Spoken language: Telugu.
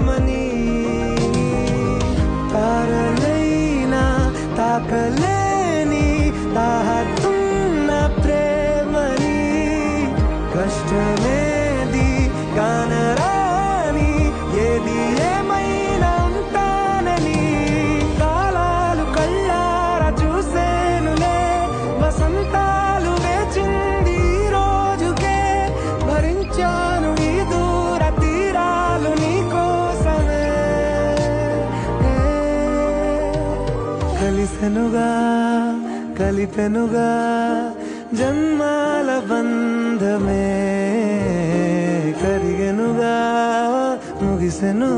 ప్రేమని తారలైనా తాకలేని తాహతున్న ప్రేమని కష్టమేది కానరాని ఏది ఏమైనా ఉంటానని కాలాలు కళ్ళారా చూసేనులే వసంతాలు వేచింది ఈ రోజుకే భరించాను ఈ దూర తీరాలు నీ కోసమే కలిసెనుగా కలిపెనుగా జన్మాల బంధమే కరిగెనుగా ముగిసెను